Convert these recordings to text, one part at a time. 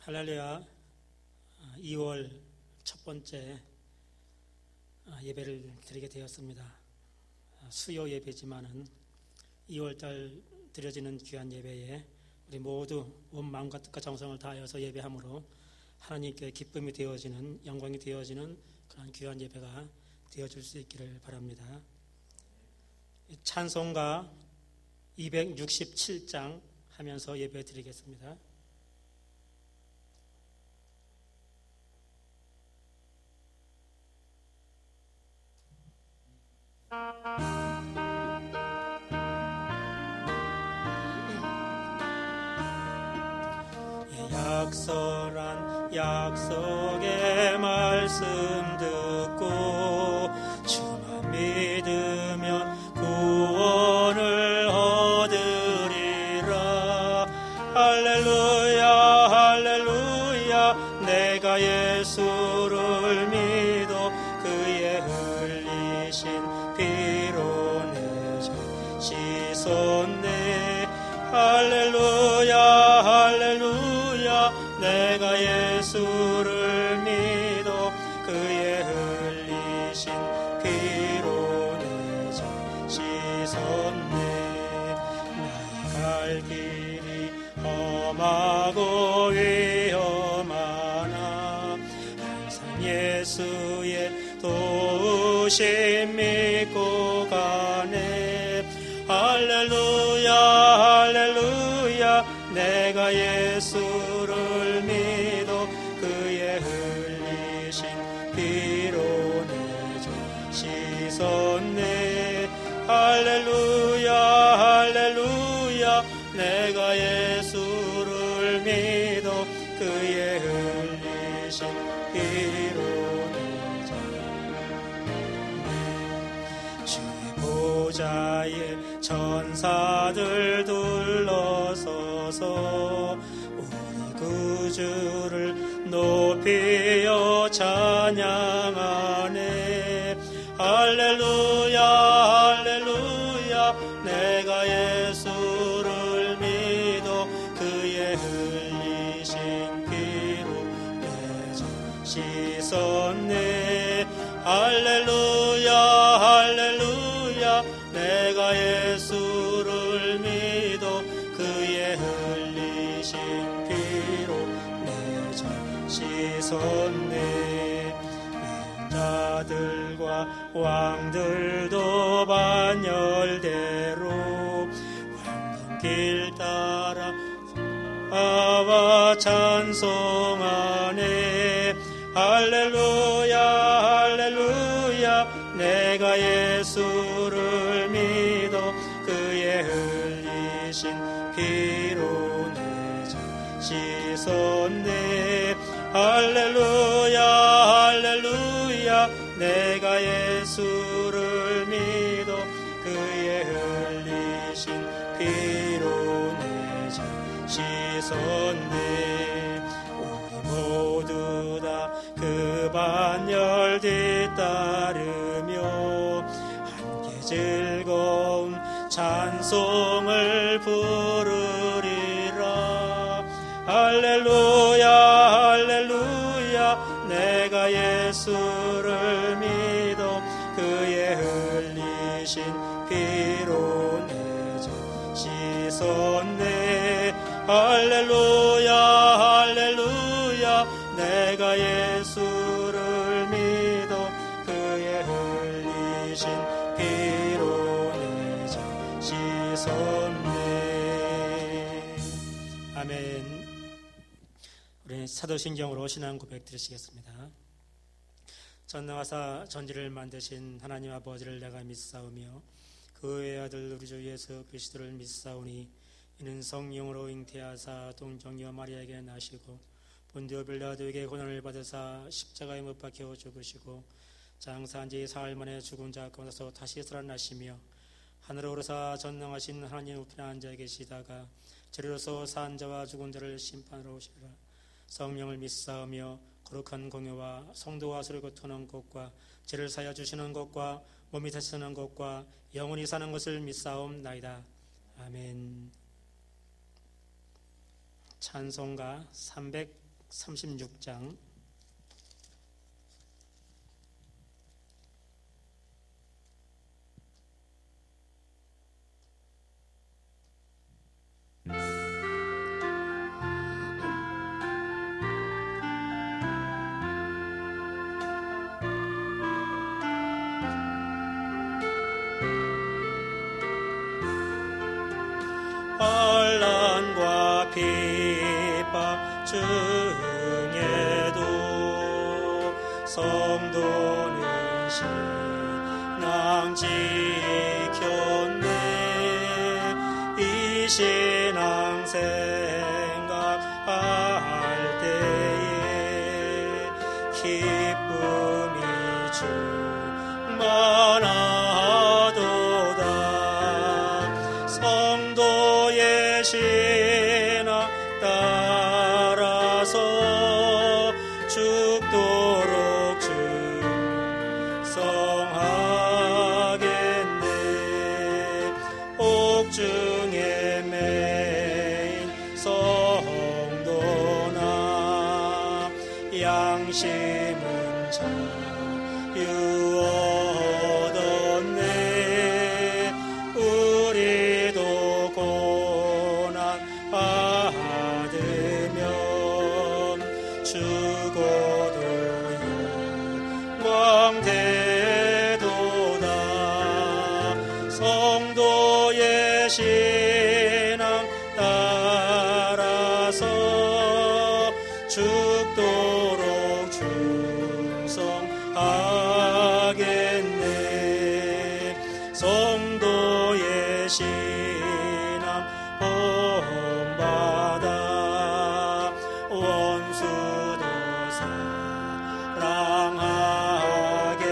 할렐루야. 2월 첫 번째 예배를 드리게 되었습니다. 수요 예배지만은 2월달 드려지는 귀한 예배에 우리 모두 온 마음과 뜻과 정성을 다하여서 예배함으로 하나님께 기쁨이 되어지는, 영광이 되어지는 그런 귀한 예배가 되어줄 수 있기를 바랍니다. 찬송가 267장 하면서 예배 드리겠습니다. 약설한 약속의 말씀 듣고 주만 믿으면 구원을 얻으리라. 할렐루야 할렐루야. 내가 예수를 믿어 그의 흘리신 피로 내 죄 씻었네. 할렐루야 할렐루야. 내가 예수를 믿어 그의 흘리신 피로 내 죄 씻었네. 나의 갈 길이 험하고 위험하나 항상 예수의 도우심 믿고 가네. 할렐루야 할렐루야. 내가 예수를 믿어 그의 흘리신 피로 내 죄 씻었네. 할렐루야 할렐루야. 내가 예수를 믿어 그의 흘리신 피로 내 죄 주의 보좌에 천사들 둘러서서 우리 구주를 높이어 찬양하네. 할렐루야 할렐루야. 내가 예수를 믿어 그의 흘리신 피로 내 죄 씻었네. 할렐루야 할렐루야. 내가 예수를 믿어 그의 흘리신 피로 내 죄 씻었네. 자들과 왕들도 반열대로 왕궁길 따라 아와 찬송하네. 할렐루야 할렐루야. 내가 예수를 믿어 그의 흘리신 피로 내 죄 씻었네. 할렐루야 할렐루야. 내가 예수를 믿어 그의 흘리신 피로 내 죄 씻었네. 우리 모두 다 그 반열 뒤따르며 함께 즐거운 찬송을 부르리라. 할렐루야 할렐루야. 내가 예수를 믿어 그의 흘리신 피로 내 죄 씻었네. 할렐루야 할렐루야. 내가 예수를 믿어 그의 흘리신 피로 내 죄 씻었네. 아멘. 우리 사도신경으로 신앙 고백 드리시겠습니다. 전능하사 전지를 만드신 하나님 아버지를 내가 믿사오며 그 외아들 우리 주 예수 그리스도를 믿사오니 이는 성령으로 잉태하사 동정녀 마리아에게 나시고 본디오 빌라도에게 고난을 받으사 십자가에 못 박혀 죽으시고 장사한 지 사흘 만에 죽은 자 가운데서 다시 살아나시며 하늘에 오르사 전능하신 하나님 우편에 앉아 계시다가 저리로서 산 자와 죽은 자를 심판하러 오시리라. 성령을 믿사오며 거룩한 공회와 성도와 서로 교통하는 것과 죄를 사하여 주시는 것과 몸이 다치는 것과 영원히 사는 것을 믿사옵나이다. 아멘. 찬송가 36장 환난과 핍박 중에도 성도는 신앙 지켰네. 이 신앙 생각할 때에 기쁨이 충만하도다. 성도의 신앙 따라서 죽도록 충성하겠네. 옥중에 매인 성도나 양심은 자유 얻었네. 우리도 고난 받으면 죽어도 영광 되도다. 성도의 신앙 따라서 죽도록 충성하겠네. 성도의 신앙 본받아 원수도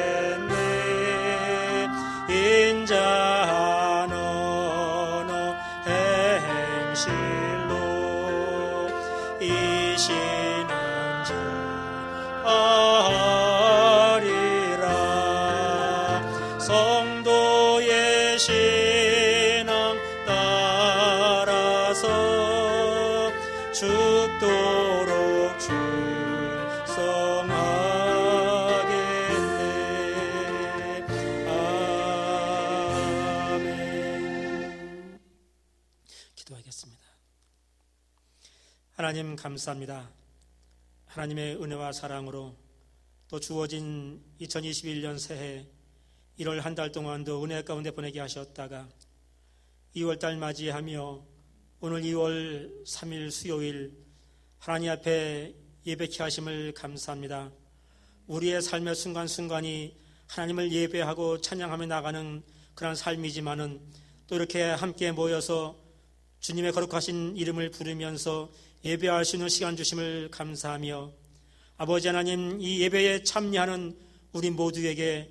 사랑하겠네. 인자한 언어 행실로 이 신앙 전하리라. 성도의 신앙 따라서 죽도록 충성하겠네. 아멘. 기도하겠습니다. 하나님 감사합니다. 하나님의 은혜와 사랑으로 또 주어진 2021년 새해 1월 한 달 동안도 은혜 가운데 보내게 하셨다가 2월달 맞이하며 오늘 2월 3일 수요일 하나님 앞에 예배케 하심을 감사합니다. 우리의 삶의 순간순간이 하나님을 예배하고 찬양하며 나가는 그런 삶이지만은 또 이렇게 함께 모여서 주님의 거룩하신 이름을 부르면서 예배할 수 있는 시간 주심을 감사하며 아버지 하나님, 이 예배에 참여하는 우리 모두에게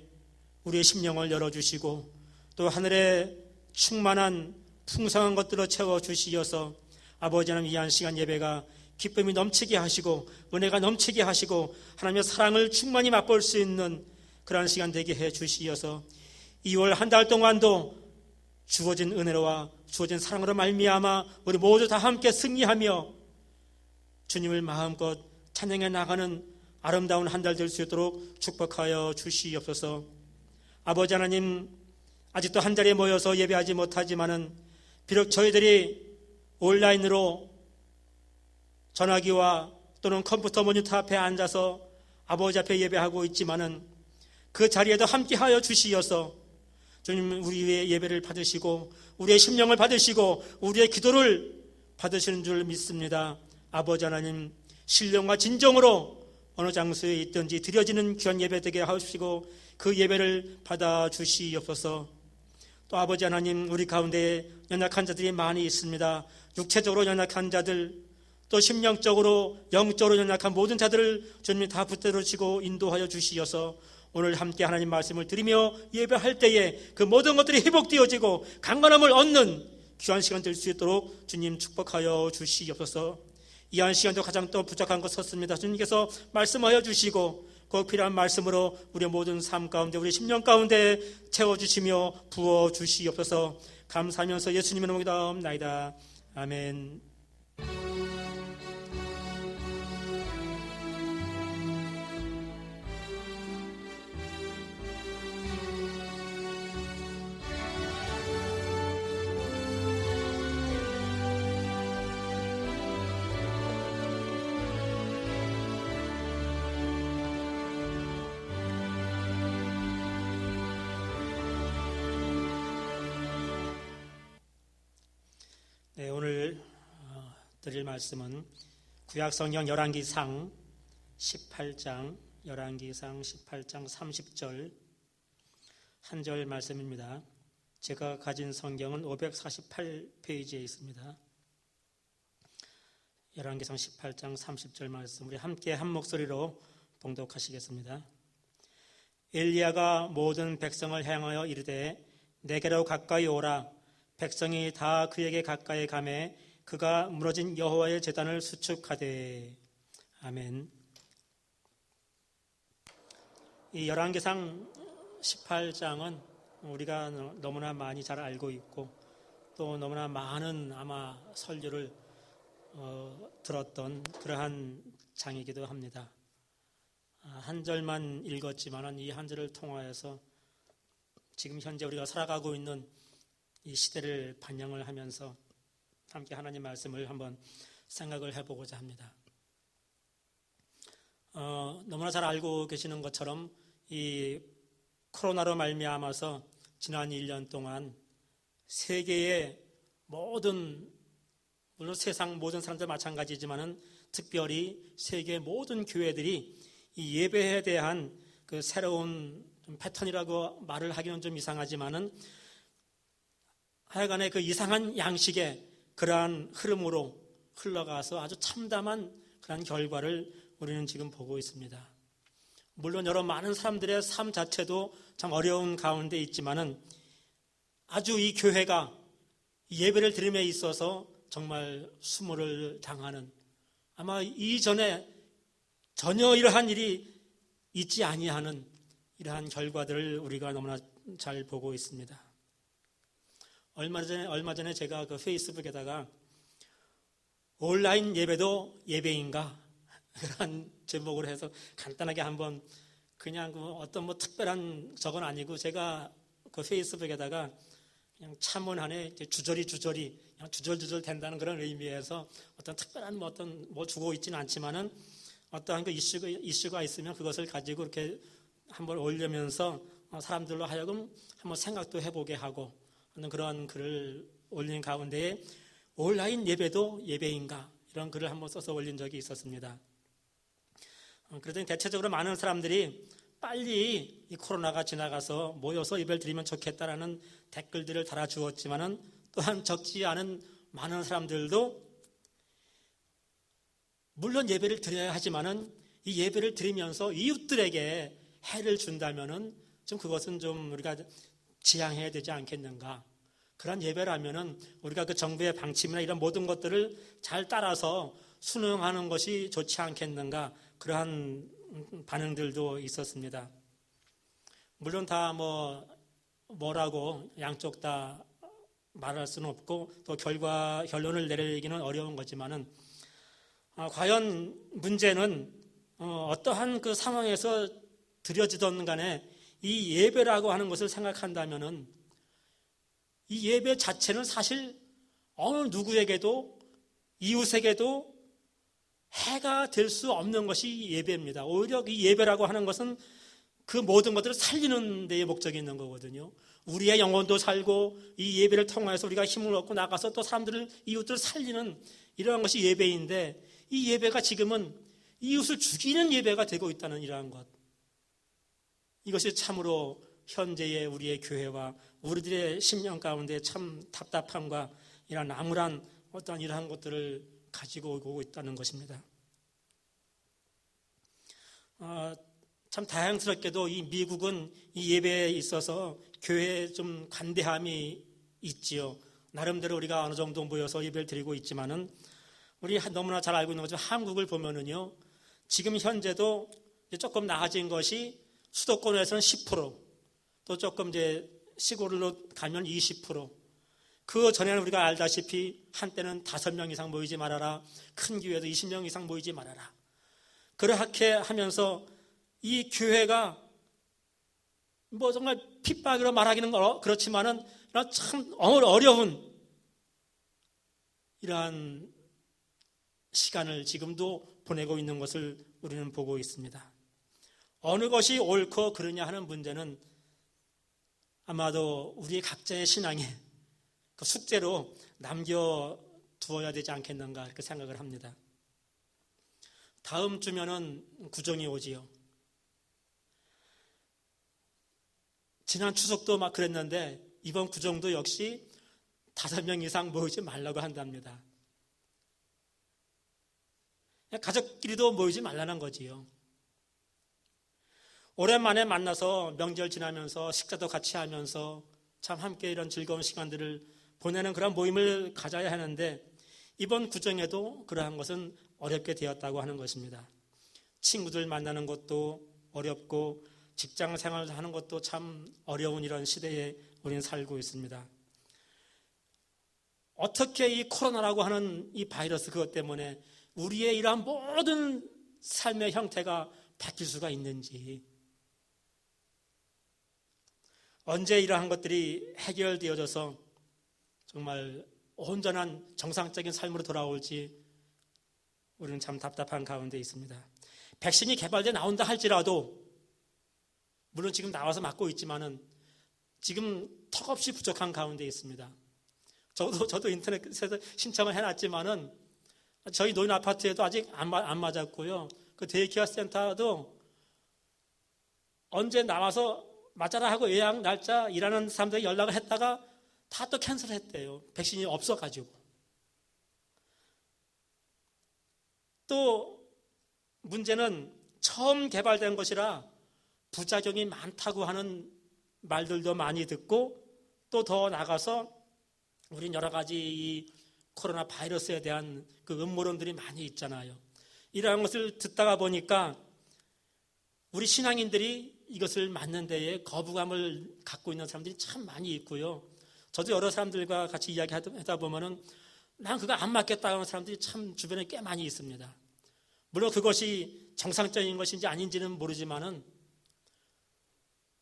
우리의 심령을 열어주시고 또 하늘에 충만한 풍성한 것들로 채워주시어서 아버지 하나님, 이 한 시간 예배가 기쁨이 넘치게 하시고 은혜가 넘치게 하시고 하나님의 사랑을 충만히 맛볼 수 있는 그러한 시간 되게 해 주시어서 2월 한 달 동안도 주어진 은혜로와 주어진 사랑으로 말미암아 우리 모두 다 함께 승리하며 주님을 마음껏 찬양해 나가는 아름다운 한 달 될 수 있도록 축복하여 주시옵소서. 아버지 하나님, 아직도 한 자리에 모여서 예배하지 못하지만은 비록 저희들이 온라인으로 전화기와 또는 컴퓨터 모니터 앞에 앉아서 아버지 앞에 예배하고 있지만은 그 자리에도 함께하여 주시어서 주님, 우리의 예배를 받으시고 우리의 심령을 받으시고 우리의 기도를 받으시는 줄 믿습니다. 아버지 하나님, 신령과 진정으로 어느 장소에 있든지 드려지는 귀한 예배 되게 하시고 그 예배를 받아 주시옵소서. 또 아버지 하나님, 우리 가운데 연약한 자들이 많이 있습니다. 육체적으로 연약한 자들, 또 심령적으로 영적으로 연약한 모든 자들을 주님 다 붙들으시고 인도하여 주시어서 오늘 함께 하나님 말씀을 드리며 예배할 때에 그 모든 것들이 회복되어지고 강건함을 얻는 귀한 시간 될 수 있도록 주님 축복하여 주시옵소서. 이 한 시간도 가장 또 부족한 것 섰습니다. 주님께서 말씀하여 주시고 꼭 필요한 말씀으로 우리 모든 삶 가운데 우리 심령 가운데 채워주시며 부어주시옵소서. 감사하면서 예수님의 이름으로 기도하옵나이다. 아멘. 드릴 말씀은 구약성경 열왕기상 18장 30절 한 절 말씀입니다. 제가 가진 성경은 548페이지에 있습니다. 열왕기상 18장 30절 말씀 우리 함께 한 목소리로 봉독하시겠습니다. 엘리야가 모든 백성을 향하여 이르되 내게로 가까이 오라. 백성이 다 그에게 가까이 가매 그가 무너진 여호와의 제단을 수축하되. 아멘. 이 열왕기상 18장은 우리가 너무나 많이 잘 알고 있고 또 너무나 많은 아마 설교를 들었던 그러한 장이기도 합니다. 한 절만 읽었지만 이 한 절을 통하여서 지금 현재 우리가 살아가고 있는 이 시대를 반영을 하면서 함께 하나님 말씀을 한번 생각을 해보고자 합니다. 너무나 잘 알고 계시는 것처럼 이 코로나로 말미암아서 지난 1년 동안 세계의 모든, 물론 세상 모든 사람들 마찬가지지만은 특별히 세계 모든 교회들이 이 예배에 대한 그 새로운 패턴이라고 말을 하기는 좀 이상하지만은 하여간에 그 이상한 양식의 그러한 흐름으로 흘러가서 아주 참담한 그러한 결과를 우리는 지금 보고 있습니다. 물론 여러 많은 사람들의 삶 자체도 참 어려운 가운데 있지만은 아주 이 교회가 예배를 드림에 있어서 정말 수모를 당하는, 아마 이전에 전혀 이러한 일이 있지 아니하는 이러한 결과들을 우리가 너무나 잘 보고 있습니다. 얼마 전에 제가 그 페이스북에다가 온라인 예배도 예배인가? 그런 제목으로 해서 간단하게 한번 그냥 어떤 특별한 적은 아니고 제가 그 페이스북에다가 그냥 차문 안에 주저리 그냥 주절주절 된다는 그런 의미에서 어떤 특별한 뭐 주고 있지는 않지만은 어떠한 그 이슈가 있으면 그것을 가지고 이렇게 한번 올리면서 사람들로 하여금 한번 생각도 해보게 하고 하는 그런 글을 올린 가운데에 온라인 예배도 예배인가? 이런 글을 한번 써서 올린 적이 있었습니다. 그랬더니 대체적으로 많은 사람들이 빨리 이 코로나가 지나가서 모여서 예배를 드리면 좋겠다라는 댓글들을 달아주었지만은 또한 적지 않은 많은 사람들도 물론 예배를 드려야 하지만은 이 예배를 드리면서 이웃들에게 해를 준다면은 좀 그것은 좀 우리가 지양해야 되지 않겠는가? 그런 예배라면은 우리가 그 정부의 방침이나 이런 모든 것들을 잘 따라서 순응하는 것이 좋지 않겠는가? 그러한 반응들도 있었습니다. 물론 다 뭐라고 양쪽 다 말할 수는 없고 또 결론을 내리기는 어려운 거지만은 과연 문제는 어떠한 그 상황에서 드려지던 간에 이 예배라고 하는 것을 생각한다면은 이 예배 자체는 사실 어느 누구에게도 이웃에게도 해가 될 수 없는 것이 예배입니다. 오히려 이 예배라고 하는 것은 그 모든 것들을 살리는 데에 목적이 있는 거거든요. 우리의 영혼도 살고 이 예배를 통해서 우리가 힘을 얻고 나가서 또 이웃들을 살리는 이러한 것이 예배인데 이 예배가 지금은 이웃을 죽이는 예배가 되고 있다는 이러한 것. 이것이 참으로 현재의 우리의 교회와 우리들의 심령 가운데 참 답답함과 이런 암울한 어떠한 이러한 것들을 가지고 오고 있다는 것입니다. 참 다행스럽게도 이 미국은 이 예배에 있어서 교회에 좀 관대함이 있지요. 나름대로 우리가 어느 정도 모여서 예배를 드리고 있지만은 우리 너무나 잘 알고 있는 것처럼 한국을 보면은요, 지금 현재도 조금 나아진 것이 수도권에서는 10%, 또 조금 이제 시골로 가면 20%. 그 전에는 우리가 알다시피 한때는 5명 이상 모이지 말아라. 큰 교회도 20명 이상 모이지 말아라. 그렇게 하면서 이 교회가 정말 핍박으로 말하기는 그렇지만은 참 어려운 이러한 시간을 지금도 보내고 있는 것을 우리는 보고 있습니다. 어느 것이 옳고 그르냐 하는 문제는 아마도 우리 각자의 신앙에 그 숙제로 남겨두어야 두어야 되지 않겠는가 이렇게 생각을 합니다. 다음 주면은 구정이 오지요. 지난 추석도 막 그랬는데 이번 구정도 역시 5명 이상 모이지 말라고 한답니다. 가족끼리도 모이지 말라는 거지요. 오랜만에 만나서 명절 지나면서 식사도 같이 하면서 참 함께 이런 즐거운 시간들을 보내는 그런 모임을 가져야 하는데 이번 구정에도 그러한 것은 어렵게 되었다고 하는 것입니다. 친구들 만나는 것도 어렵고 직장 생활을 하는 것도 참 어려운 이런 시대에 우리는 살고 있습니다. 어떻게 이 코로나라고 하는 이 바이러스 그것 때문에 우리의 이러한 모든 삶의 형태가 바뀔 수가 있는지, 언제 이러한 것들이 해결되어져서 정말 온전한 정상적인 삶으로 돌아올지 우리는 참 답답한 가운데 있습니다. 백신이 개발돼 나온다 할지라도 물론 지금 나와서 맞고 있지만은 지금 턱없이 부족한 가운데 있습니다. 저도 인터넷에서 신청을 해놨지만은 저희 노인 아파트에도 아직 안 맞았고요. 그 데이케어 센터도 언제 나와서 맞아라 하고 예약 날짜 일하는 사람들이 연락을 했다가 다 또 캔슬했대요. 백신이 없어가지고. 또 문제는 처음 개발된 것이라 부작용이 많다고 하는 말들도 많이 듣고 또 더 나가서 우린 여러 가지 이 코로나 바이러스에 대한 그 음모론들이 많이 있잖아요. 이러한 것을 듣다가 보니까 우리 신앙인들이 이것을 맞는 데에 거부감을 갖고 있는 사람들이 참 많이 있고요. 저도 여러 사람들과 같이 이야기하다 보면은 난 그거 안 맞겠다 하는 사람들이 참 주변에 꽤 많이 있습니다. 물론 그것이 정상적인 것인지 아닌지는 모르지만은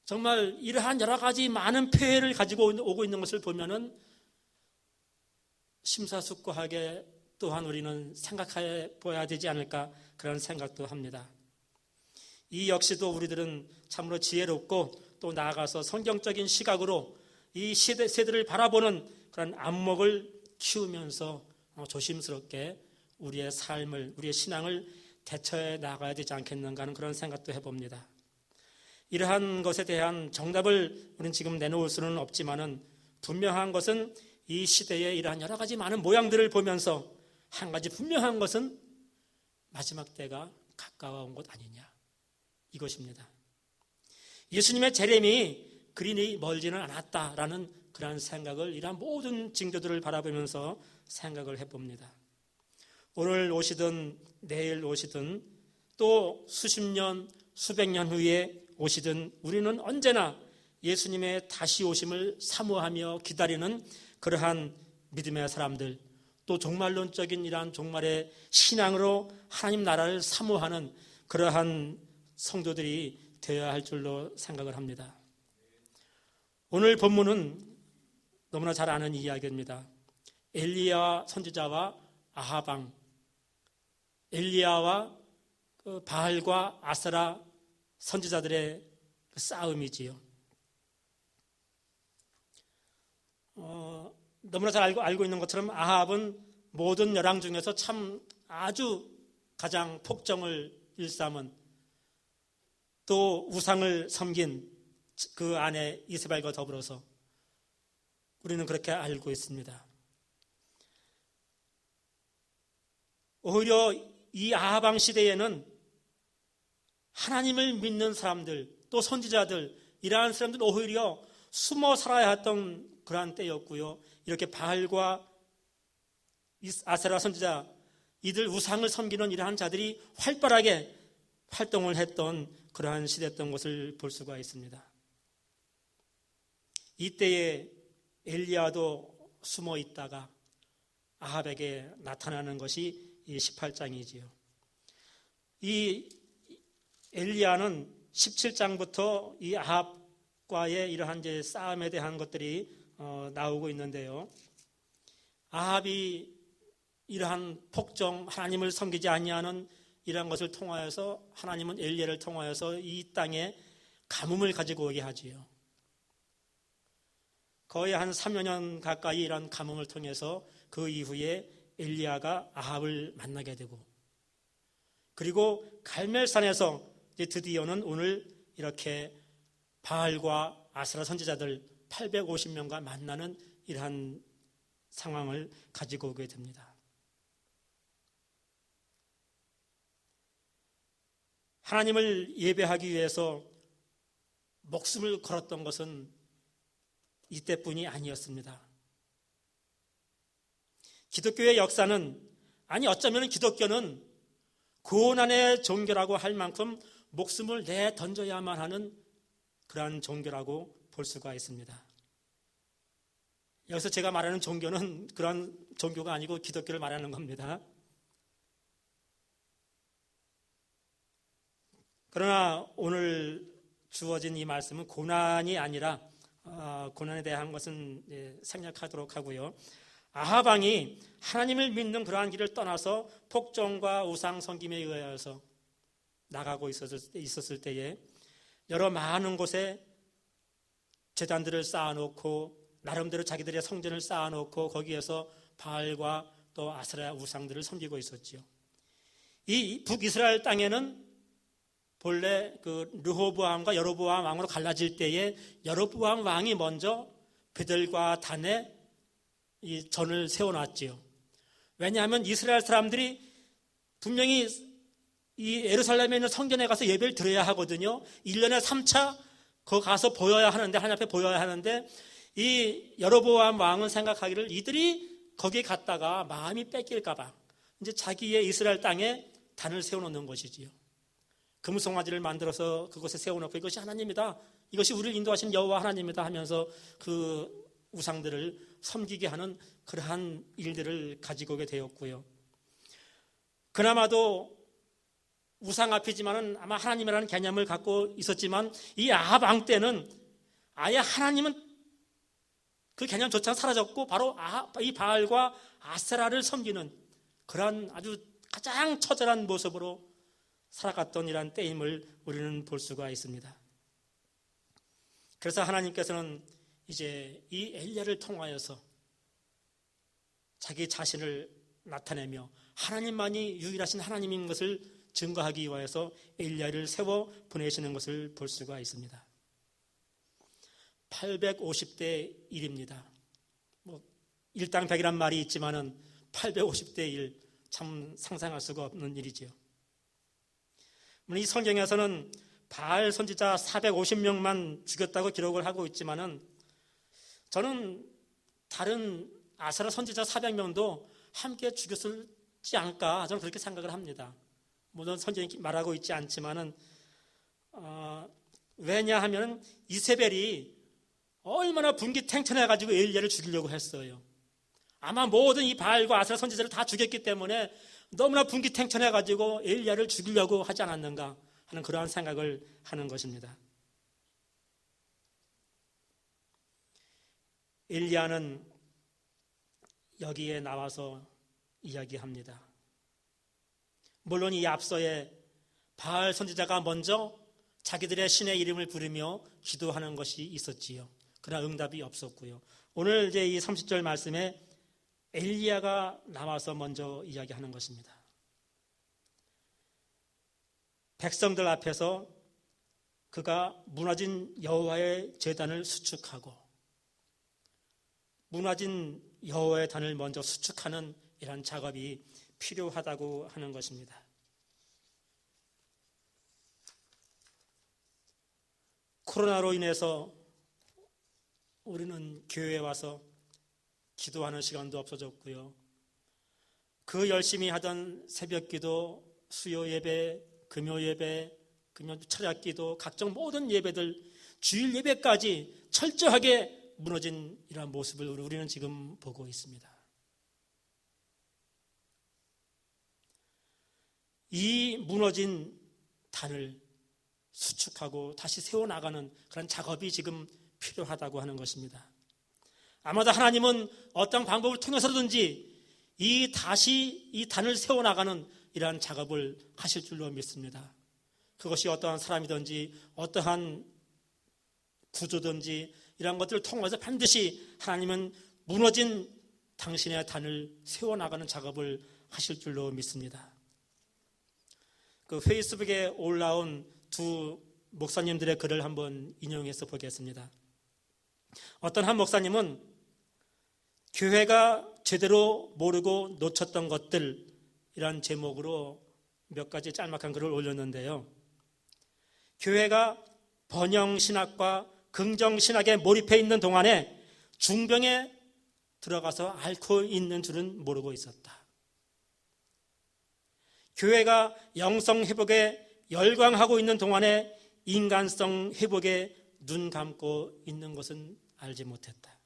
정말 이러한 여러 가지 많은 폐해를 가지고 오고 있는 것을 보면은 심사숙고하게 또한 우리는 생각해 보아야 되지 않을까 그런 생각도 합니다. 이 역시도 우리들은 참으로 지혜롭고 또 나아가서 성경적인 시각으로 이 세대를 바라보는 그런 안목을 키우면서 조심스럽게 우리의 삶을, 우리의 신앙을 대처해 나가야 되지 않겠는가 하는 그런 생각도 해봅니다. 이러한 것에 대한 정답을 우리는 지금 내놓을 수는 없지만은 분명한 것은 이 시대의 이러한 여러 가지 많은 모양들을 보면서 한 가지 분명한 것은 마지막 때가 가까워온 것 아니냐 이것입니다. 예수님의 재림이 그리 멀지는 않았다라는 그러한 생각을 이러한 모든 징조들을 바라보면서 생각을 해봅니다. 오늘 오시든 내일 오시든 또 수십 년 수백 년 후에 오시든 우리는 언제나 예수님의 다시 오심을 사모하며 기다리는 그러한 믿음의 사람들, 또 종말론적인 이러한 종말의 신앙으로 하나님 나라를 사모하는 그러한 성도들이 되어야 할 줄로 생각을 합니다. 오늘 본문은 너무나 잘 아는 이야기입니다. 엘리야 선지자와 아하방, 엘리야와 그 바알과 아세라 선지자들의 그 싸움이지요. 너무나 잘 알고 있는 것처럼 아합은 모든 열왕 중에서 참 아주 가장 폭정을 일삼은 또 우상을 섬긴 그 아내 이세벨과 더불어서 우리는 그렇게 알고 있습니다. 오히려 이 아하방 시대에는 하나님을 믿는 사람들 또 선지자들 이러한 사람들은 오히려 숨어 살아야 했던 그러한 때였고요. 이렇게 바알과 아세라 선지자 이들 우상을 섬기는 이러한 자들이 활발하게 활동을 했던 그러한 시대였던 것을 볼 수가 있습니다. 이때에 엘리야도 숨어 있다가 아합에게 나타나는 것이 이 18장이지요. 이 엘리야는 17장부터 이 아합과의 이러한 이제 싸움에 대한 것들이 나오고 있는데요. 아합이 이러한 폭정, 하나님을 섬기지 아니하는 이러한 것을 통하여서 하나님은 엘리야를 통하여서 이 땅에 가뭄을 가지고 오게 하지요. 거의 한 3여 년 가까이 이런 가뭄을 통해서 그 이후에 엘리야가 아합을 만나게 되고, 그리고 갈멜산에서 이제 드디어는 오늘 이렇게 바알과 아세라 선지자들 850명과 만나는 이러한 상황을 가지고 오게 됩니다. 하나님을 예배하기 위해서 목숨을 걸었던 것은 이때뿐이 아니었습니다. 기독교의 역사는, 아니 어쩌면 기독교는 고난의 종교라고 할 만큼 목숨을 내던져야만 하는 그러한 종교라고 볼 수가 있습니다. 여기서 제가 말하는 종교는 그런 종교가 아니고 기독교를 말하는 겁니다. 그러나 오늘 주어진 이 말씀은 고난이 아니라, 고난에 대한 것은 생략하도록 하고요. 아합 왕이 하나님을 믿는 그러한 길을 떠나서 폭정과 우상 섬김에 의하여서 나가고 있었을 때에 여러 많은 곳에 제단들을 쌓아놓고 나름대로 자기들의 성전을 쌓아놓고 거기에서 바알과 또 아세라 우상들을 섬기고 있었지요. 이 북이스라엘 땅에는 본래 그 르호보암과 여로보암 왕으로 갈라질 때에 여로보암 왕이 먼저 베델과 단에 이 전을 세워놨지요. 왜냐하면 이스라엘 사람들이 분명히 이 예루살렘에 있는 성전에 가서 예배를 드려야 하거든요. 1년에 3차 거기 가서 보여야 하는데, 하나님 앞에 보여야 하는데, 이 여로보암 왕은 생각하기를 이들이 거기에 갔다가 마음이 뺏길까봐 이제 자기의 이스라엘 땅에 단을 세워놓는 것이지요. 금송아지를 만들어서 그곳에 세워놓고 이것이 하나님이다, 이것이 우리를 인도하신 여호와 하나님이다 하면서 그 우상들을 섬기게 하는 그러한 일들을 가지고 오게 되었고요. 그나마도 우상 앞이지만은 아마 하나님이라는 개념을 갖고 있었지만 이 아합 왕 때는 아예 하나님은 그 개념조차 사라졌고 바로 이 바알과 아세라를 섬기는 그러한 아주 가장 처절한 모습으로 살아갔던 이러한 때임을 우리는 볼 수가 있습니다. 그래서 하나님께서는 이제 이 엘리야를 통하여서 자기 자신을 나타내며 하나님만이 유일하신 하나님인 것을 증거하기 위해서 엘리야를 세워 보내시는 것을 볼 수가 있습니다. 850대 1입니다. 일당백이란 말이 있지만은 850대 1, 참 상상할 수가 없는 일이지요. 이 성경에서는 바알 선지자 450명만 죽였다고 기록을 하고 있지만은 저는 다른 아세라 선지자 400명도 함께 죽였을지 않을까, 저는 그렇게 생각을 합니다. 물론 성경이 말하고 있지 않지만은 왜냐하면 이세벨이 얼마나 분기탱천해가지고 엘리야를 죽이려고 했어요. 아마 모든 이 바알과 아세라 선지자를 다 죽였기 때문에 너무나 분기탱천해가지고 엘리야를 죽이려고 하지 않았는가 하는 그러한 생각을 하는 것입니다. 엘리야는 여기에 나와서 이야기합니다. 물론 이 앞서에 바알 선지자가 먼저 자기들의 신의 이름을 부르며 기도하는 것이 있었지요. 그러나 응답이 없었고요. 오늘 이제 이 30절 말씀에 엘리야가 나와서 먼저 이야기하는 것입니다. 백성들 앞에서 그가 무너진 여호와의 제단을 수축하고, 무너진 여호와의 단을 먼저 수축하는 이런 작업이 필요하다고 하는 것입니다. 코로나로 인해서 우리는 교회에 와서 기도하는 시간도 없어졌고요. 그 열심히 하던 새벽 기도, 수요 예배, 금요 예배, 금요 철야 기도, 각종 모든 예배들, 주일 예배까지 철저하게 무너진 이러한 모습을 우리는 지금 보고 있습니다. 이 무너진 단을 수축하고 다시 세워나가는 그런 작업이 지금 필요하다고 하는 것입니다. 아마도 하나님은 어떤 방법을 통해서든지 다시 이 단을 세워나가는 이러한 작업을 하실 줄로 믿습니다. 그것이 어떠한 사람이든지 어떠한 구조든지 이러한 것들을 통해서 반드시 하나님은 무너진 당신의 단을 세워나가는 작업을 하실 줄로 믿습니다. 그 페이스북에 올라온 두 목사님들의 글을 한번 인용해서 보겠습니다. 어떤 한 목사님은 교회가 제대로 모르고 놓쳤던 것들이란 제목으로 몇 가지 짤막한 글을 올렸는데요. 교회가 번영신학과 긍정신학에 몰입해 있는 동안에 중병에 들어가서 앓고 있는 줄은 모르고 있었다. 교회가 영성회복에 열광하고 있는 동안에 인간성 회복에 눈 감고 있는 것은 알지 못했다.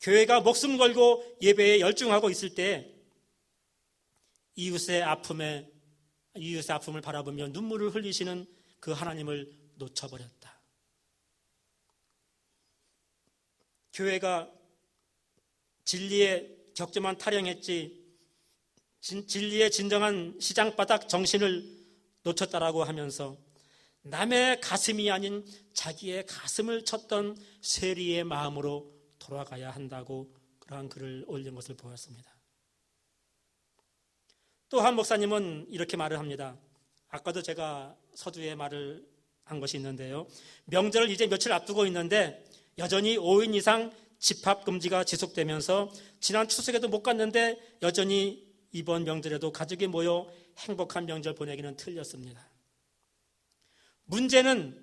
교회가 목숨 걸고 예배에 열중하고 있을 때 이웃의 아픔을 바라보며 눈물을 흘리시는 그 하나님을 놓쳐버렸다. 교회가 진리에 격조만 타령했지 진리의 진정한 시장바닥 정신을 놓쳤다라고 하면서 남의 가슴이 아닌 자기의 가슴을 쳤던 세리의 마음으로 돌아가야 한다고 그러한 글을 올린 것을 보았습니다. 또 한 목사님은 이렇게 말을 합니다. 아까도 제가 서두에 말을 한 것이 있는데요. 명절을 이제 며칠 앞두고 있는데 여전히 5인 이상 집합 금지가 지속되면서 지난 추석에도 못 갔는데 여전히 이번 명절에도 가족이 모여 행복한 명절 보내기는 틀렸습니다. 문제는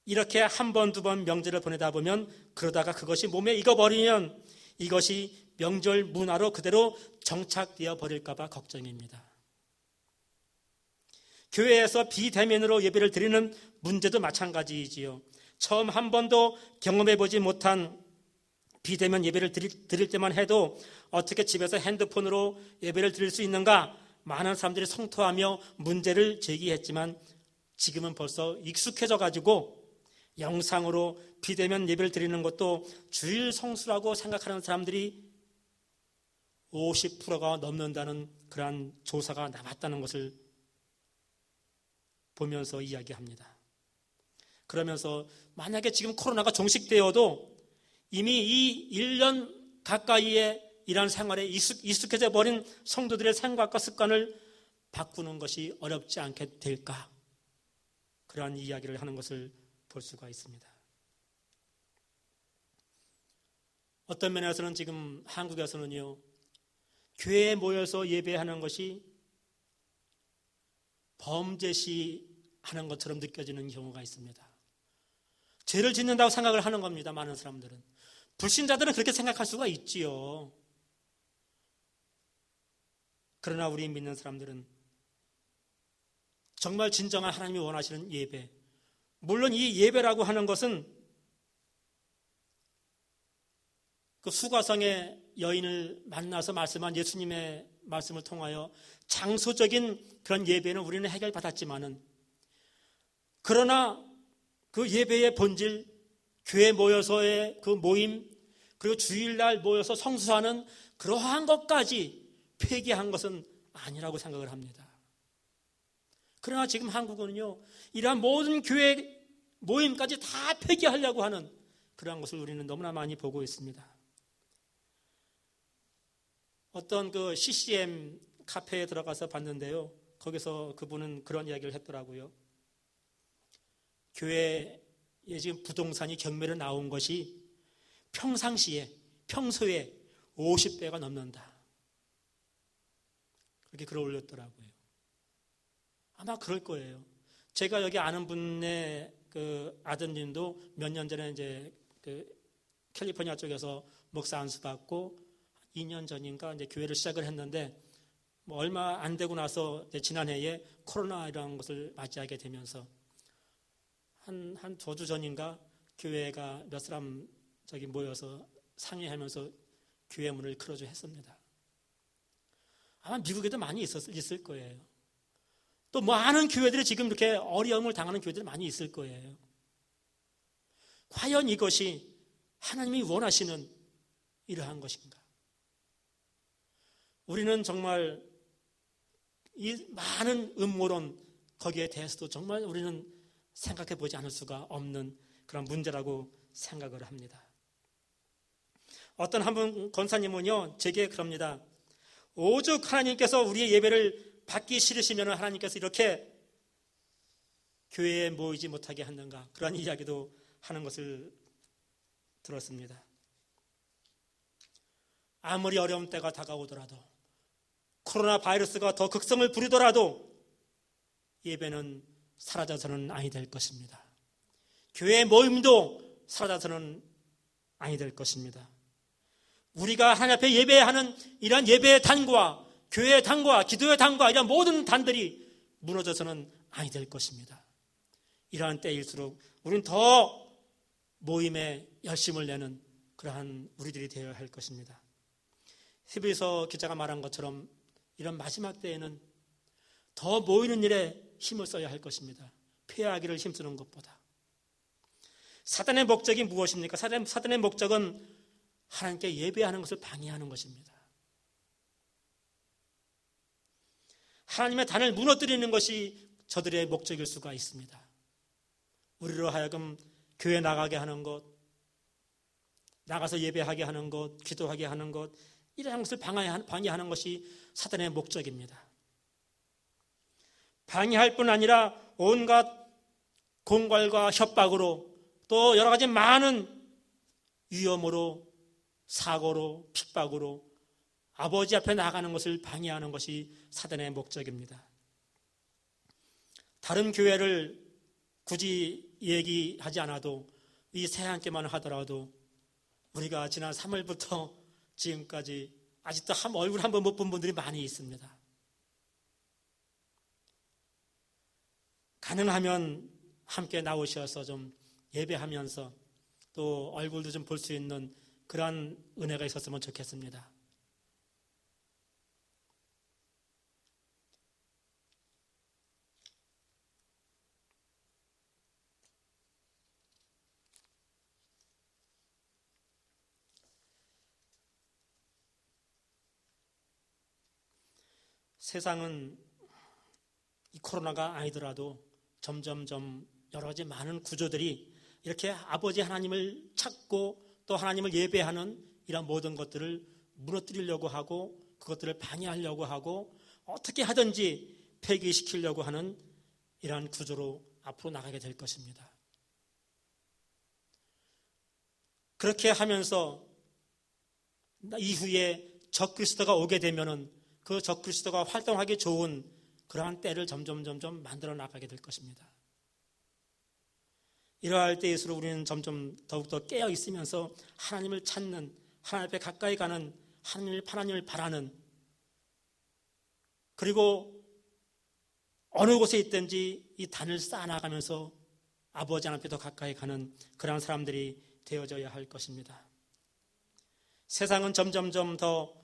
이렇게 한 번, 두 번 명절을 보내다 보면 그러다가 그것이 몸에 익어버리면 이것이 명절 문화로 그대로 정착되어 버릴까 봐 걱정입니다. 교회에서 비대면으로 예배를 드리는 문제도 마찬가지이지요. 처음 한 번도 경험해보지 못한 비대면 예배를 드릴 때만 해도 어떻게 집에서 핸드폰으로 예배를 드릴 수 있는가 많은 사람들이 성토하며 문제를 제기했지만 지금은 벌써 익숙해져 가지고 영상으로 비대면 예배를 드리는 것도 주일 성수라고 생각하는 사람들이 50%가 넘는다는 그러한 조사가 나왔다는 것을 보면서 이야기합니다. 그러면서 만약에 지금 코로나가 종식되어도 이미 이 1년 가까이의 이러한 생활에 익숙해져 버린 성도들의 생각과 습관을 바꾸는 것이 어렵지 않게 될까? 그러한 이야기를 하는 것을 볼 수가 있습니다. 어떤 면에서는 지금 한국에서는요, 교회에 모여서 예배하는 것이 범죄시 하는 것처럼 느껴지는 경우가 있습니다. 죄를 짓는다고 생각을 하는 겁니다. 많은 사람들은. 불신자들은 그렇게 생각할 수가 있지요. 그러나 우리 믿는 사람들은 정말 진정한 하나님이 원하시는 예배, 물론 이 예배라고 하는 것은 그 수가성의 여인을 만나서 말씀한 예수님의 말씀을 통하여 장소적인 그런 예배는 우리는 해결받았지만은, 그러나 그 예배의 본질, 교회 모여서의 그 모임, 그리고 주일날 모여서 성수하는 그러한 것까지 폐기한 것은 아니라고 생각을 합니다. 그러나 지금 한국은요, 이러한 모든 교회 모임까지 다 폐기하려고 하는 그러한 것을 우리는 너무나 많이 보고 있습니다. 어떤 그 CCM 카페에 들어가서 봤는데요, 거기서 그분은 그런 이야기를 했더라고요. 교회에 지금 부동산이 경매로 나온 것이 평소에 50배가 넘는다. 그렇게 글을 올렸더라고요. 아마 그럴 거예요. 제가 여기 아는 분의 그 아드님도 몇 년 전에 이제 그 캘리포니아 쪽에서 목사 안수 받고 2년 전인가 이제 교회를 시작을 했는데, 뭐 얼마 안 되고 나서 이제 지난해에 코로나라는 것을 맞이하게 되면서 한 2주 전인가 교회가 몇 사람 저기 모여서 상의하면서 교회 문을 클로즈 했습니다. 아마 미국에도 많이 있을 거예요. 또 많은 교회들이 지금 이렇게 어려움을 당하는 교회들이 많이 있을 거예요. 과연 이것이 하나님이 원하시는 이러한 것인가? 우리는 정말 이 많은 음모론 거기에 대해서도 정말 우리는 생각해 보지 않을 수가 없는 그런 문제라고 생각을 합니다. 어떤 한 분 권사님은요 제게 그럽니다. 오죽 하나님께서 우리의 예배를 받기 싫으시면 하나님께서 이렇게 교회에 모이지 못하게 하는가, 그런 이야기도 하는 것을 들었습니다. 아무리 어려운 때가 다가오더라도, 코로나 바이러스가 더 극성을 부리더라도 예배는 사라져서는 아니 될 것입니다. 교회 모임도 사라져서는 아니 될 것입니다. 우리가 하나님 앞에 예배하는 이러한 예배의 단과 교회의 단과 기도의 단과 이런 모든 단들이 무너져서는 아니 될 것입니다. 이러한 때일수록 우리는 더 모임에 열심을 내는 그러한 우리들이 되어야 할 것입니다. 히브리서 기자가 말한 것처럼 이런 마지막 때에는 더 모이는 일에 힘을 써야 할 것입니다. 폐하기를 힘쓰는 것보다. 사단의 목적이 무엇입니까? 사단의 목적은 하나님께 예배하는 것을 방해하는 것입니다. 하나님의 단을 무너뜨리는 것이 저들의 목적일 수가 있습니다. 우리로 하여금 교회 나가게 하는 것, 나가서 예배하게 하는 것, 기도하게 하는 것, 이런 것을 방해하는 것이 사단의 목적입니다. 방해할 뿐 아니라 온갖 공갈과 협박으로 또 여러 가지 많은 위험으로, 사고로, 핍박으로 아버지 앞에 나가는 것을 방해하는 것이 사단의 목적입니다. 다른 교회를 굳이 얘기하지 않아도 이 새함께만 하더라도 우리가 지난 3월부터 지금까지 아직도 얼굴 한 번 못 본 분들이 많이 있습니다. 가능하면 함께 나오셔서 좀 예배하면서 또 얼굴도 좀 볼 수 있는 그러한 은혜가 있었으면 좋겠습니다. 세상은 이 코로나가 아니더라도 점점점 여러 가지 많은 구조들이 이렇게 아버지 하나님을 찾고 또 하나님을 예배하는 이런 모든 것들을 무너뜨리려고 하고 그것들을 방해하려고 하고 어떻게 하든지 폐기시키려고 하는 이러한 구조로 앞으로 나가게 될 것입니다. 그렇게 하면서 이후에 적그리스도가 오게 되면은 그 적그리스도가 활동하기 좋은 그러한 때를 점점 만들어 나가게 될 것입니다. 이러할 때일수록 우리는 점점 더욱더 깨어 있으면서 하나님을 찾는, 하나님 앞에 가까이 가는, 하나님을 바라는, 그리고 어느 곳에 있든지 이 단을 쌓아나가면서 아버지 하나님 앞에 더 가까이 가는 그러한 사람들이 되어져야 할 것입니다. 세상은 점점 더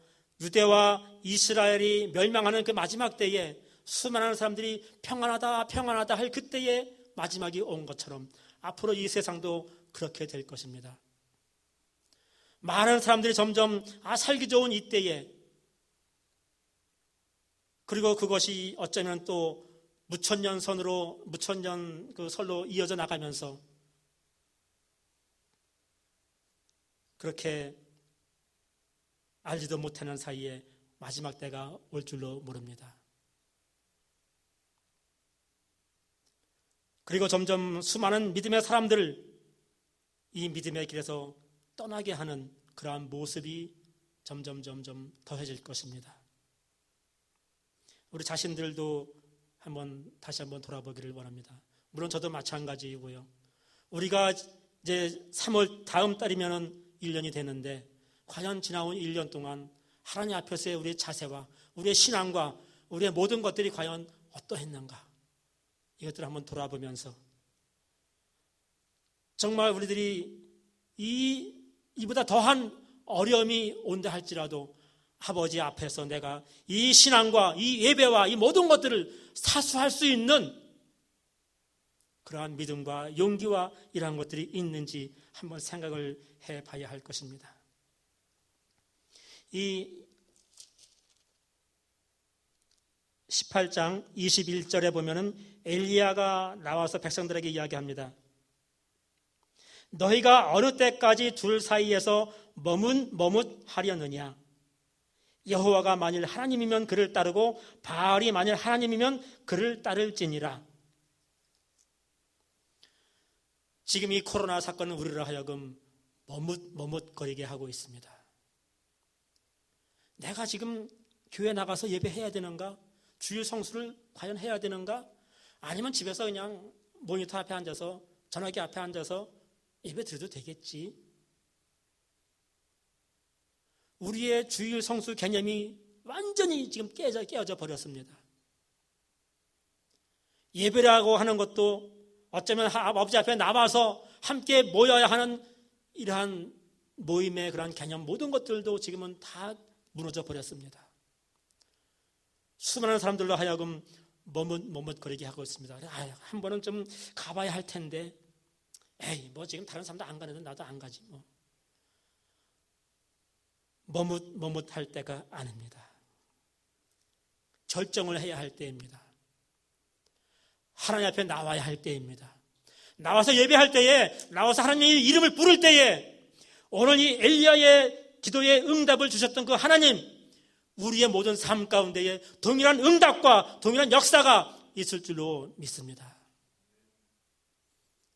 유대와 이스라엘이 멸망하는 그 마지막 때에 수많은 사람들이 평안하다 할 그때에 마지막이 온 것처럼 앞으로 이 세상도 그렇게 될 것입니다. 많은 사람들이 점점 살기 좋은 이때에, 그리고 그것이 어쩌면 또 무천년 그 설로 이어져 나가면서 그렇게 알지도 못하는 사이에 마지막 때가 올 줄로 모릅니다. 그리고 점점 수많은 믿음의 사람들을 이 믿음의 길에서 떠나게 하는 그러한 모습이 점점 더해질 것입니다. 우리 자신들도 다시 한번 돌아보기를 원합니다. 물론 저도 마찬가지이고요. 우리가 이제 3월 다음 달이면 1년이 되는데 과연 지나온 1년 동안 하나님 앞에서의 우리의 자세와 우리의 신앙과 우리의 모든 것들이 과연 어떠했는가, 이것들을 한번 돌아보면서 정말 우리들이 이보다 더한 어려움이 온다 할지라도 아버지 앞에서 내가 이 신앙과 이 예배와 이 모든 것들을 사수할 수 있는 그러한 믿음과 용기와 이러한 것들이 있는지 한번 생각을 해봐야 할 것입니다. 이 18장 21절에 보면은 엘리야가 나와서 백성들에게 이야기합니다. 너희가 어느 때까지 둘 사이에서 머뭇하려느냐? 여호와가 만일 하나님이면 그를 따르고 바알이 만일 하나님이면 그를 따를지니라. 지금 이 코로나 사건은 우리를 하여금 머뭇거리게 하고 있습니다. 내가 지금 교회 나가서 예배해야 되는가? 주일 성수를 과연 해야 되는가? 아니면 집에서 그냥 모니터 앞에 앉아서 전화기 앞에 앉아서 예배 드려도 되겠지? 우리의 주일 성수 개념이 완전히 지금 깨어져 버렸습니다. 예배라고 하는 것도 어쩌면 아버지 앞에 나와서 함께 모여야 하는 이러한 모임의 그런 개념, 모든 것들도 지금은 다 무너져 버렸습니다. 수많은 사람들로 하여금 머뭇거리게 하고 있습니다. 한 번은 좀 가봐야 할 텐데, 에이, 뭐 지금 다른 사람도 안 가는데 나도 안 가지 뭐. 머뭇할 때가 아닙니다. 결정을 해야 할 때입니다. 하나님 앞에 나와야 할 때입니다. 나와서 예배할 때에, 나와서 하나님의 이름을 부를 때에, 오늘 이 엘리야의 기도에 응답을 주셨던 그 하나님, 우리의 모든 삶 가운데에 동일한 응답과 동일한 역사가 있을 줄로 믿습니다.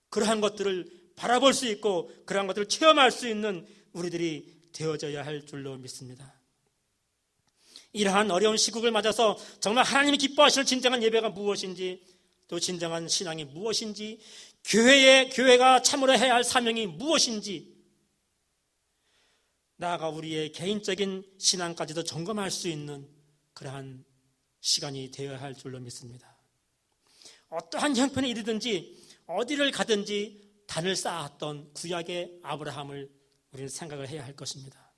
그러한 것들을 바라볼 수 있고 그러한 것들을 체험할 수 있는 우리들이 되어져야 할 줄로 믿습니다. 이러한 어려운 시국을 맞아서 정말 하나님이 기뻐하시는 진정한 예배가 무엇인지, 또 진정한 신앙이 무엇인지, 교회가 참으로 해야 할 사명이 무엇인지, 나아가 우리의 개인적인 신앙까지도 점검할 수 있는 그러한 시간이 되어야 할 줄로 믿습니다. 어떠한 형편에 이르든지 어디를 가든지 단을 쌓았던 구약의 아브라함을 우리는 생각을 해야 할 것입니다.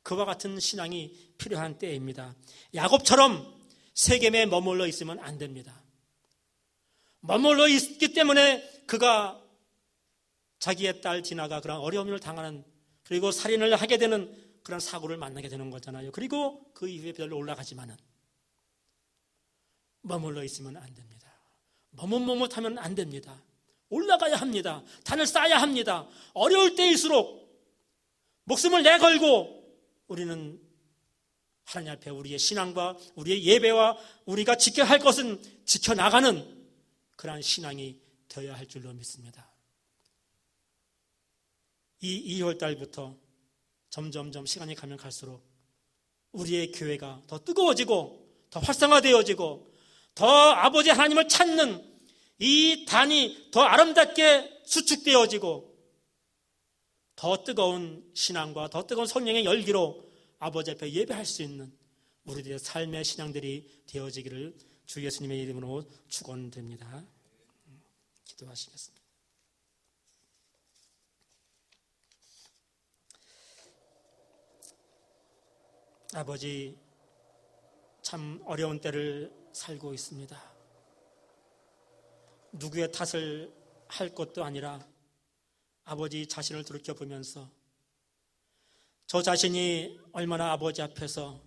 그와 같은 신앙이 필요한 때입니다. 야곱처럼 세겜에 머물러 있으면 안 됩니다. 머물러 있기 때문에 그가 자기의 딸 디나가 그런 어려움을 당하는, 그리고 살인을 하게 되는 그런 사고를 만나게 되는 거잖아요. 그리고 그 이후에 별로 올라가지만은 머물러 있으면 안 됩니다. 머뭇하면 안 됩니다. 올라가야 합니다. 단을 쌓아야 합니다. 어려울 때일수록 목숨을 내걸고 우리는 하나님 앞에 우리의 신앙과 우리의 예배와 우리가 지켜야 할 것은 지켜나가는 그러한 신앙이 되어야 할 줄로 믿습니다. 이 2월 달부터 점점점 시간이 가면 갈수록 우리의 교회가 더 뜨거워지고 더 활성화되어지고 더 아버지 하나님을 찾는 이 단이 더 아름답게 수축되어지고 더 뜨거운 신앙과 더 뜨거운 성령의 열기로 아버지 앞에 예배할 수 있는 우리들의 삶의 신앙들이 되어지기를 주 예수님의 이름으로 축원드립니다. 기도하시겠습니다. 아버지, 참 어려운 때를 살고 있습니다. 누구의 탓을 할 것도 아니라 아버지 자신을 돌이켜보면서 저 자신이 얼마나 아버지 앞에서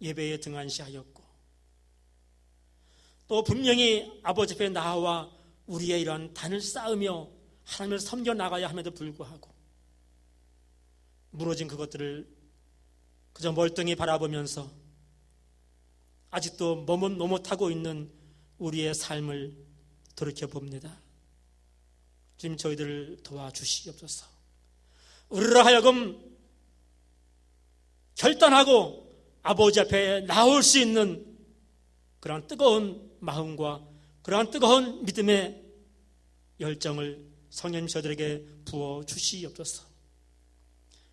예배에 등한시하였고, 또 분명히 아버지 앞에 나와 우리의 이런 단을 쌓으며 하나님을 섬겨 나가야 함에도 불구하고 무너진 그것들을 그저 멀뚱히 바라보면서 아직도 머뭇하고 있는 우리의 삶을 돌이켜봅니다. 주님, 저희들을 도와주시옵소서. 우리로 하여금 결단하고 아버지 앞에 나올 수 있는 그런 뜨거운 마음과 그러한 뜨거운 믿음의 열정을 성령님 저들에게 부어주시옵소서.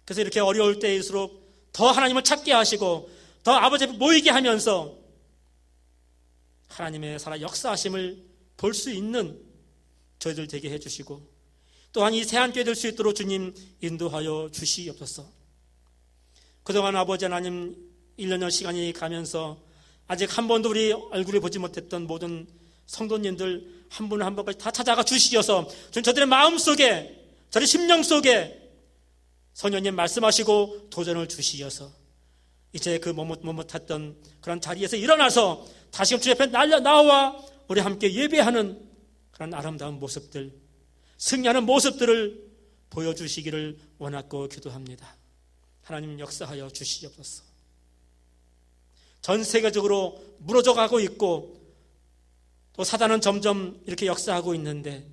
그래서 이렇게 어려울 때일수록 더 하나님을 찾게 하시고 더 아버지 앞에 모이게 하면서 하나님의 살아 역사하심을 볼 수 있는 저희들 되게 해주시고, 또한 이 새한교회 될 수 있도록 주님 인도하여 주시옵소서. 그동안 아버지 하나님 1년여 시간이 가면서 아직 한 번도 우리 얼굴을 보지 못했던 모든 성도님들 한 분 한 분까지 다 찾아가 주시어서 저들의 마음속에, 저들의 심령 속에 성령님 말씀하시고 도전을 주시어서 이제 그 머뭇했던 그런 자리에서 일어나서 다시금 주 옆에 나와 우리 함께 예배하는 그런 아름다운 모습들, 승리하는 모습들을 보여주시기를 원하고 기도합니다. 하나님 역사하여 주시옵소서. 전 세계적으로 무너져 가고 있고 또 사단은 점점 이렇게 역사하고 있는데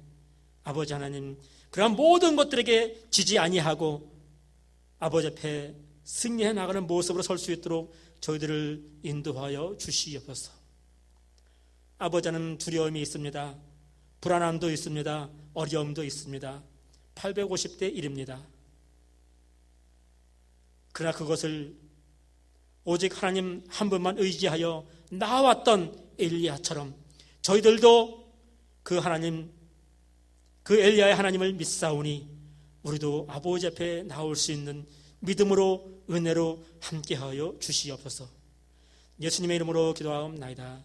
아버지 하나님, 그러한 모든 것들에게 지지 아니하고 아버지 앞에 승리해 나가는 모습으로 설 수 있도록 저희들을 인도하여 주시옵소서. 아버지 하나님, 두려움이 있습니다. 불안함도 있습니다. 어려움도 있습니다. 850대 1입니다. 그러나 그것을 오직 하나님 한 분만 의지하여 나왔던 엘리야처럼 저희들도 그 하나님, 그 엘리야의 하나님을 믿사오니 우리도 아버지 앞에 나올 수 있는 믿음으로 은혜로 함께하여 주시옵소서. 예수님의 이름으로 기도하옵나이다.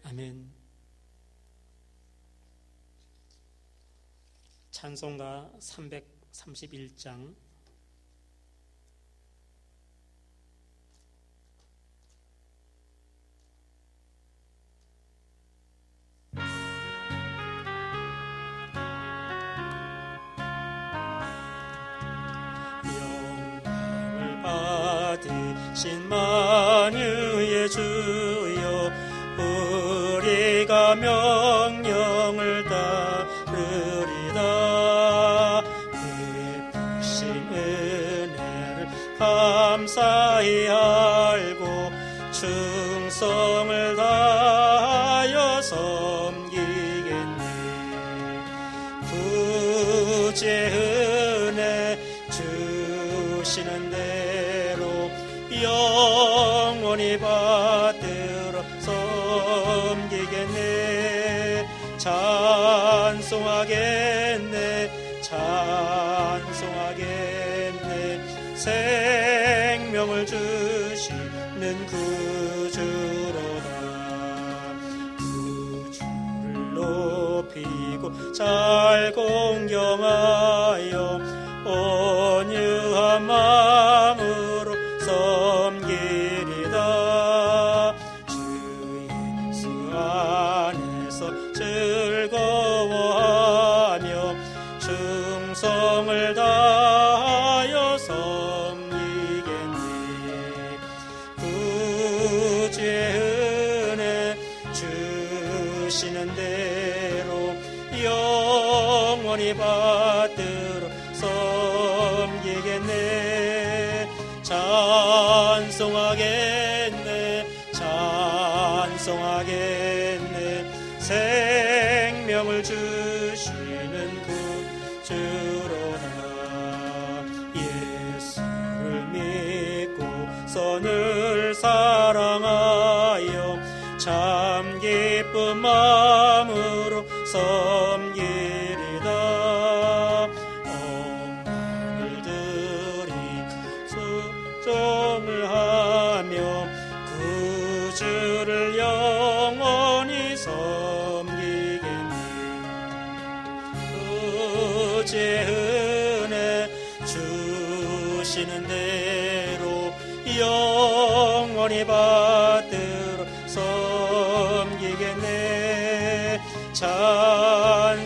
아멘. 찬송가 331장 영광을 받으신 만유의 주여, 우리가 명령을 따르리다. 베푸신 은혜를 감사히 알고 충성을 다하여 섬기겠네. 구주의 은혜 주시는 대로 영원히 받들어 섬기겠네. 찬송하겠네. 찬송하겠네. 생명을 주시는 구주로다. 구주를 높이고 잘 공경하여 온유한 마음으로 섬기리다. 주 예수 안에서 즐거워하며 충성을 다하여 섬기겠네. 구주의 은혜 주시는 대로 영원히 받들어 섬기겠네. 찬송하겠네. 찬송하겠네. 생명을 주시는 구주로다. 예수를 믿고 선을 사랑하여 참 기쁜 마음으로 섬기리다. 엉망을 들이고 수종을 하며 구주를 영원히 섬기겠네. 구주의 은혜 주시는 대로 영원히 받들어 섬기겠네.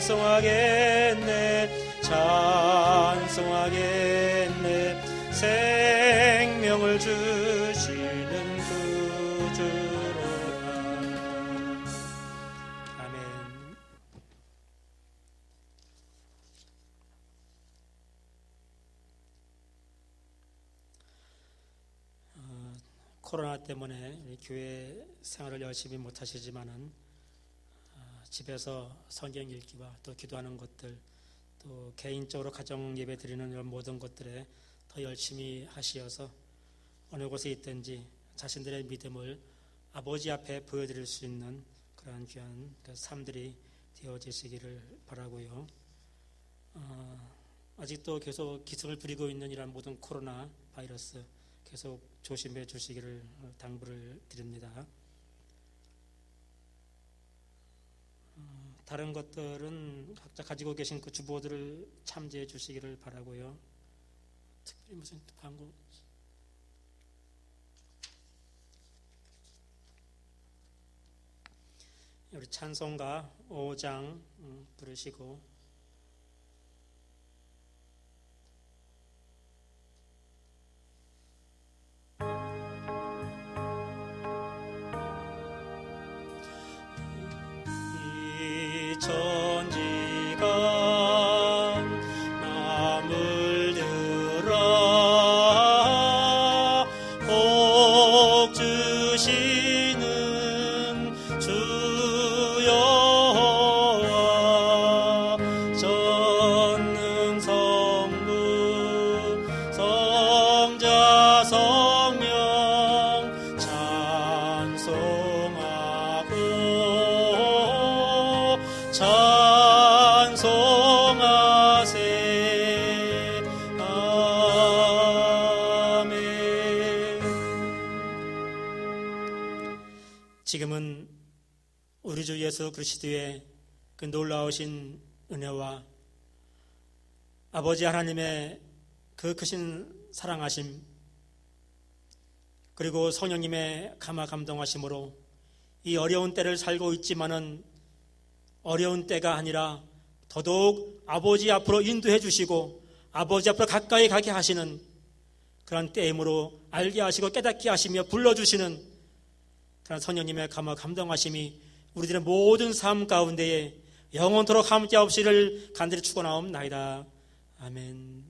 찬송하겠네. 찬송하겠네. 생명을 주시는 구주로다. 아멘. 코로나 때문에 교회 생활을 열심히 못하시지만은 집에서 성경 읽기와 또 기도하는 것들, 또 개인적으로 가정 예배 드리는 이런 모든 것들에 더 열심히 하시어서 어느 곳에 있든지 자신들의 믿음을 아버지 앞에 보여드릴 수 있는 그러한 귀한 삶들이 되어지시기를 바라고요. 아직도 계속 기승을 부리고 있는 이런 모든 코로나 바이러스 계속 조심해 주시기를 당부를 드립니다. 다른 것들은 각자 가지고 계신 그 주보들을 참조해 주시기를 바라고요. 특별히 무슨 광고? 우리 찬송가 5장 부르시고 천지간 마음을 들어 복 주시는 주여와 전능 성부 성자 성령 찬송하고 찬송하세. 아멘. 지금은 우리 주 예수 그리스도의 그 놀라우신 은혜와 아버지 하나님의 그 크신 사랑하심, 그리고 성령님의 감화 감동하심으로 이 어려운 때를 살고 있지만은 어려운 때가 아니라 더더욱 아버지 앞으로 인도해 주시고 아버지 앞으로 가까이 가게 하시는 그런 때임으로 알게 하시고 깨닫게 하시며 불러주시는 그런 성령님의 감화 감동하심이 우리들의 모든 삶 가운데에 영원토록 함께 없이를 간절히 축원하옵나이다. 아멘.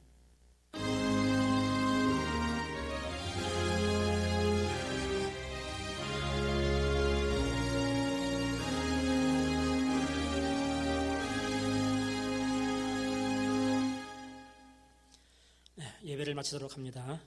예배를 마치도록 합니다.